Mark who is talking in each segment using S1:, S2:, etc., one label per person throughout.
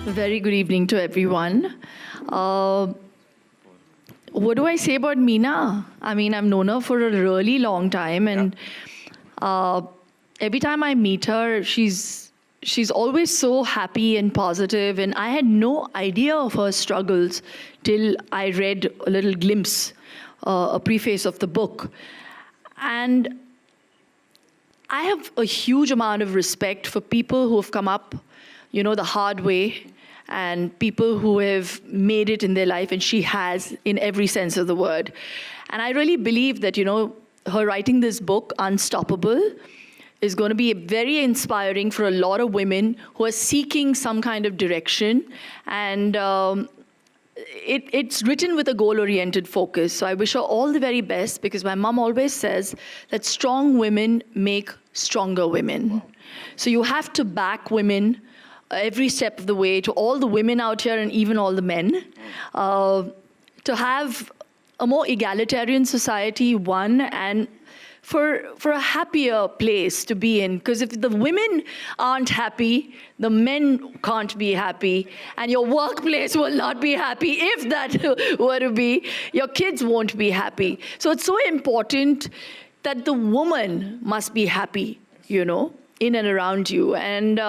S1: Very good evening to everyone. What do I say about Meena? I mean, I've known her for a really long time, and every time I meet her, she's always so happy and positive. And I had no idea of her struggles till I read a little glimpse, a preface of the book, and I have a huge amount of respect for people who have come up, the hard way, and people who have made it in their life, and she has in every sense of the word. And I really believe that, her writing this book, Unstoppable, is going to be very inspiring for a lot of women who are seeking some kind of direction. And it's written with a goal-oriented focus. So I wish her all the very best, because my mom always says that strong women make stronger women. So you have to back women every step of the way, to all the women out here and even all the men, to have a more egalitarian society, one, and for a happier place to be in. Because if the women aren't happy, the men can't be happy, and your workplace will not be happy. If that were to be, your kids won't be happy. So it's so important that the woman must be happy, in and around you. And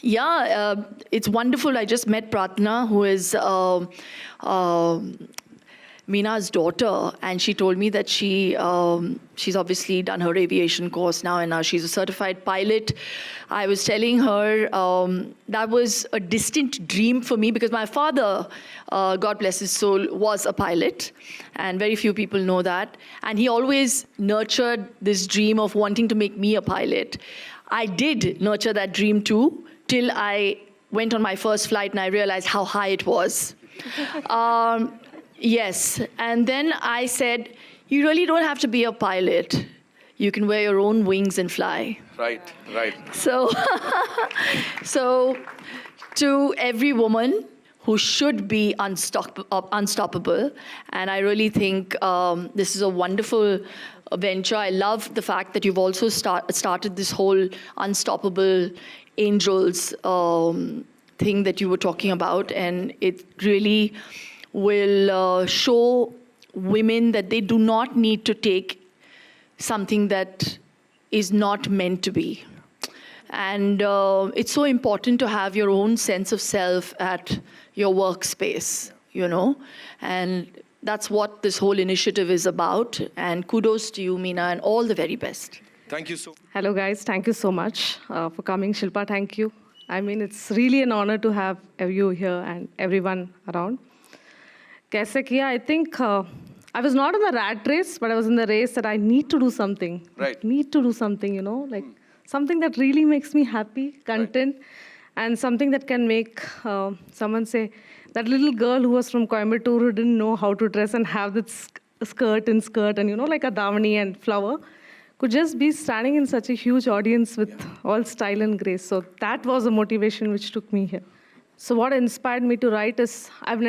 S1: it's wonderful. I just met Pratna, who is Meena's daughter, and she told me that she's obviously done her aviation course now, and now she's a certified pilot. I was telling her that was a distant dream for me, because my father, God bless his soul, was a pilot, and very few people know that. And he always nurtured this dream of wanting to make me a pilot. I did nurture that dream too, till I went on my first flight and I realized how high it was. Yes, and then I said, you really don't have to be a pilot. You can wear your own wings and fly.
S2: Right.
S1: So, so to every woman who should be unstoppable, and I really think this is a wonderful venture. I love the fact that you've also started this whole Unstoppable Angels thing that you were talking about, and it really will show women that they do not need to take something that is not meant to be. And it's so important to have your own sense of self at your workspace, and that's what this whole initiative is about. And kudos to you, Meena, and all the very best.
S2: Thank you so much.
S3: Hello, guys. Thank you so much for coming. Shilpa, thank you. I mean, it's really an honor to have you here and everyone around. Kaise kiya? I think I was not in the rat race, but I was in the race that I need to do something.
S2: Right.
S3: I need to do something, like something that really makes me happy, content, and something that can make someone say, that little girl who was from Coimbatore who didn't know how to dress and have this skirt and like a davani and flower, could just be standing in such a huge audience with all style and grace. So that was the motivation which took me here. So what inspired me to write is, I've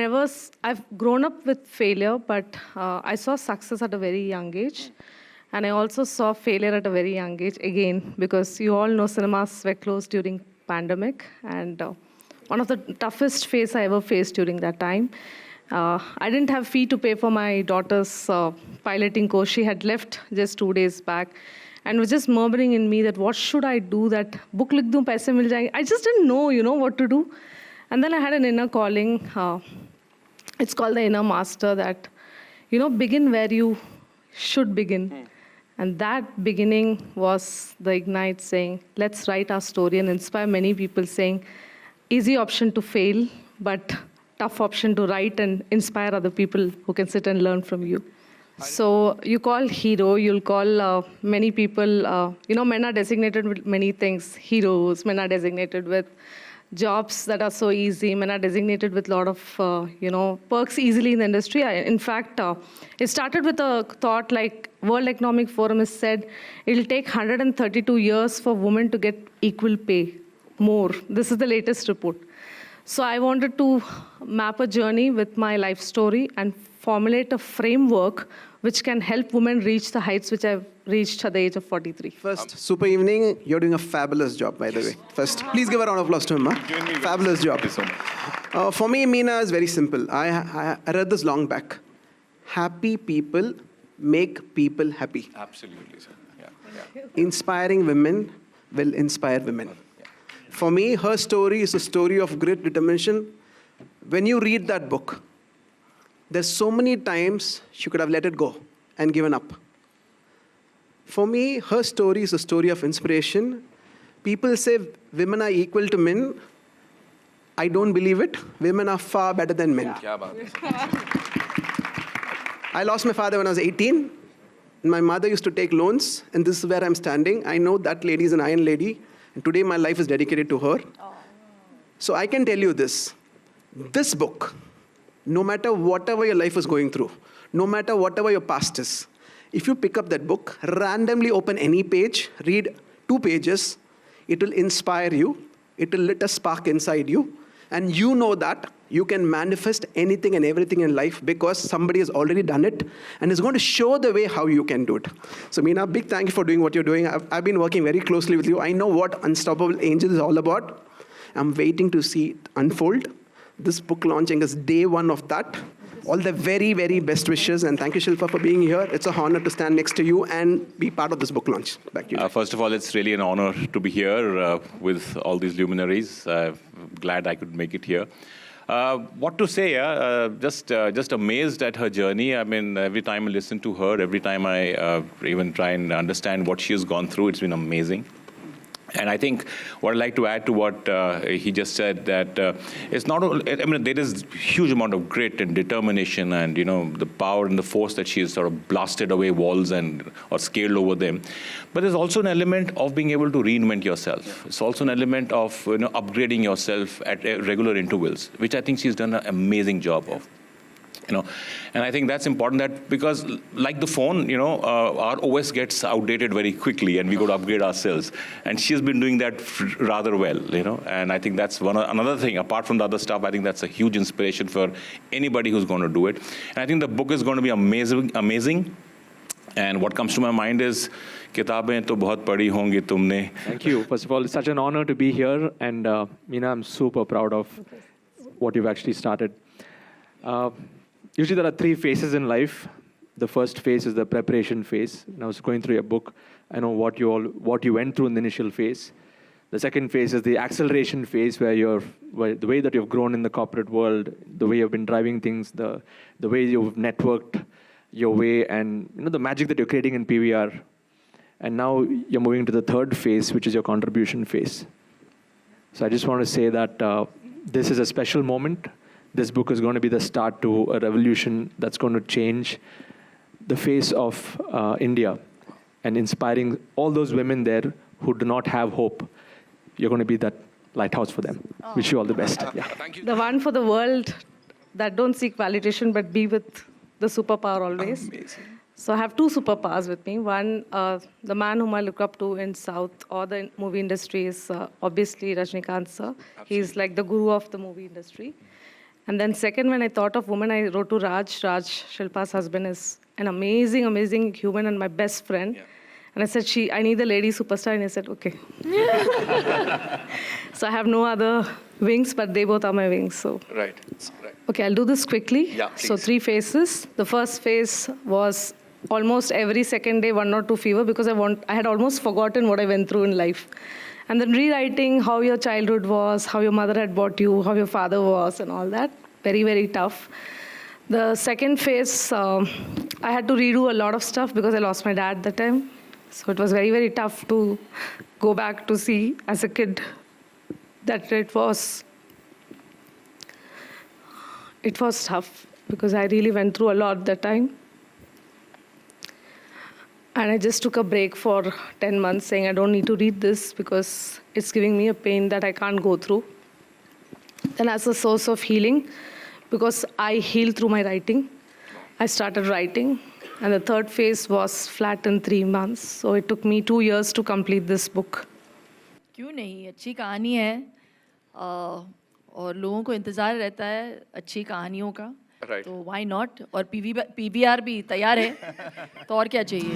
S3: grown up with failure, but I saw success at a very young age. And I also saw failure at a very young age, again, because you all know cinemas were closed during pandemic. And one of the toughest phase I ever faced during that time. I didn't have fee to pay for my daughter's piloting course. She had left just 2 days back and was just murmuring in me that what should I do, that book likh dun, paise mil jayenge. I just didn't know, what to do. And then I had an inner calling. It's called the inner master, that, begin where you should begin. And that beginning was the Ignite saying, let's write our story and inspire many people, saying, easy option to fail, but tough option to write and inspire other people who can sit and learn from you. So you call hero, you'll call many people, men are designated with many things, heroes, men are designated with jobs that are so easy, men are designated with a lot of, perks easily in the industry. In fact, it started with a thought like World Economic Forum has said, it'll take 132 years for women to get equal pay, more. This is the latest report. So I wanted to map a journey with my life story and formulate a framework which can help women reach the heights which I've reached at the age of 43.
S2: First, super evening. You're doing a fabulous job, by the way. First, please give a round of applause to him. Fabulous job.
S4: Thank you so much.
S2: For me, Meena is very simple. I read this long back. Happy people make people happy.
S4: Absolutely, sir. Yeah.
S2: Inspiring women will inspire women. For me, her story is a story of great determination. When you read that book, there's so many times she could have let it go and given up. For me, her story is a story of inspiration. People say women are equal to men. I don't believe it. Women are far better than men.
S4: Kya baat hai.
S2: I lost my father when I was 18. My mother used to take loans, and this is where I'm standing. I know that lady is an iron lady, and today my life is dedicated to her. So I can tell you this. This book, no matter whatever your life is going through, no matter whatever your past is, if you pick up that book, randomly open any page, read 2 pages, it will inspire you, it will lit a spark inside you, and you know that you can manifest anything and everything in life because somebody has already done it and is going to show the way how you can do it. So Meena, big thank you for doing what you're doing. I've been working very closely with you. I know what Unstoppable Angel is all about. I'm waiting to see it unfold. This book launching is day 1 of that. All the very, very best wishes, and thank you, Shilpa, for being here. It's an honor to stand next to you and be part of this book launch. Back to you.
S4: First of all, it's really an honor to be here with all these luminaries. Glad I could make it here. What to say? Just amazed at her journey. I mean, every time I listen to her, every time I even try and understand what she has gone through, it's been amazing. And I think what I'd like to add to what he just said, that it's not only, I mean, there is huge amount of grit and determination and, you know, the power and the force that she has sort of blasted away walls and or scaled over them. But there's also an element of being able to reinvent yourself. It's also an element of, you know, upgrading yourself at regular intervals, which I think she's done an amazing job of. You know, and I think that's important, that because like the phone, you know, our OS gets outdated very quickly and we got to upgrade ourselves. And she's been doing that rather well, you know, and I think that's another thing. Apart from the other stuff, I think that's a huge inspiration for anybody who's going to do it. And I think the book is going to be amazing. And what comes to my mind is, किताबें तो बहुत पढ़ी होंगी तुमने.
S5: Thank you. First of all, it's such an honor to be here. And Meena, I'm super proud of what you've actually started. Usually there are 3 phases in life. The first phase is the preparation phase. And I was going through your book. I know what you went through in the initial phase. The second phase is the acceleration phase, where the way that you've grown in the corporate world, the way you've been driving things, the way you've networked your way, and you know the magic that you're creating in PVR. And now you're moving to the third phase, which is your contribution phase. So I just want to say that this is a special moment. This book is going to be the start to a revolution that's going to change the face of India and inspiring all those women there who do not have hope. You're going to be that lighthouse for them. Wish you all the best. Yeah.
S4: Thank you.
S3: The one for the world that don't seek validation but be with the superpower always.
S4: Amazing.
S3: So I have 2 superpowers with me. One, the man whom I look up to in South or the movie industry is obviously Rajnikant sir. He's like the guru of the movie industry. And then second, when I thought of women, I wrote to Raj. Raj, Shilpa's husband, is an amazing, amazing human and my best friend. Yeah. And I said, I need a lady superstar. And he said, okay. So I have no other wings, but they both are my wings. So.
S4: Right.
S3: Okay, I'll do this quickly.
S4: Yeah, please.
S3: So 3 phases. The first phase was almost every second day, 1 or 2 fever, because I had almost forgotten what I went through in life. And then rewriting how your childhood was, how your mother had brought you, how your father was, and all that. Very, very tough. The second phase, I had to redo a lot of stuff because I lost my dad that time. So it was very, very tough to go back to see as a kid that it was tough because I really went through a lot that time. And I just took a break for 10 months saying I don't need to read this because it's giving me a pain that I can't go through. Then as a source of healing, because I heal through my writing, I started writing. And the third phase was flat in 3 months. So it took me 2 years to complete this book.
S1: क्यों नहीं, अच्छी कहानी है और लोगों को इंतज़ार रहता है अच्छी कहानियों का.
S2: Right.
S1: तो why not? और पीवीआर भी तैयार है, तो और क्या चाहिए?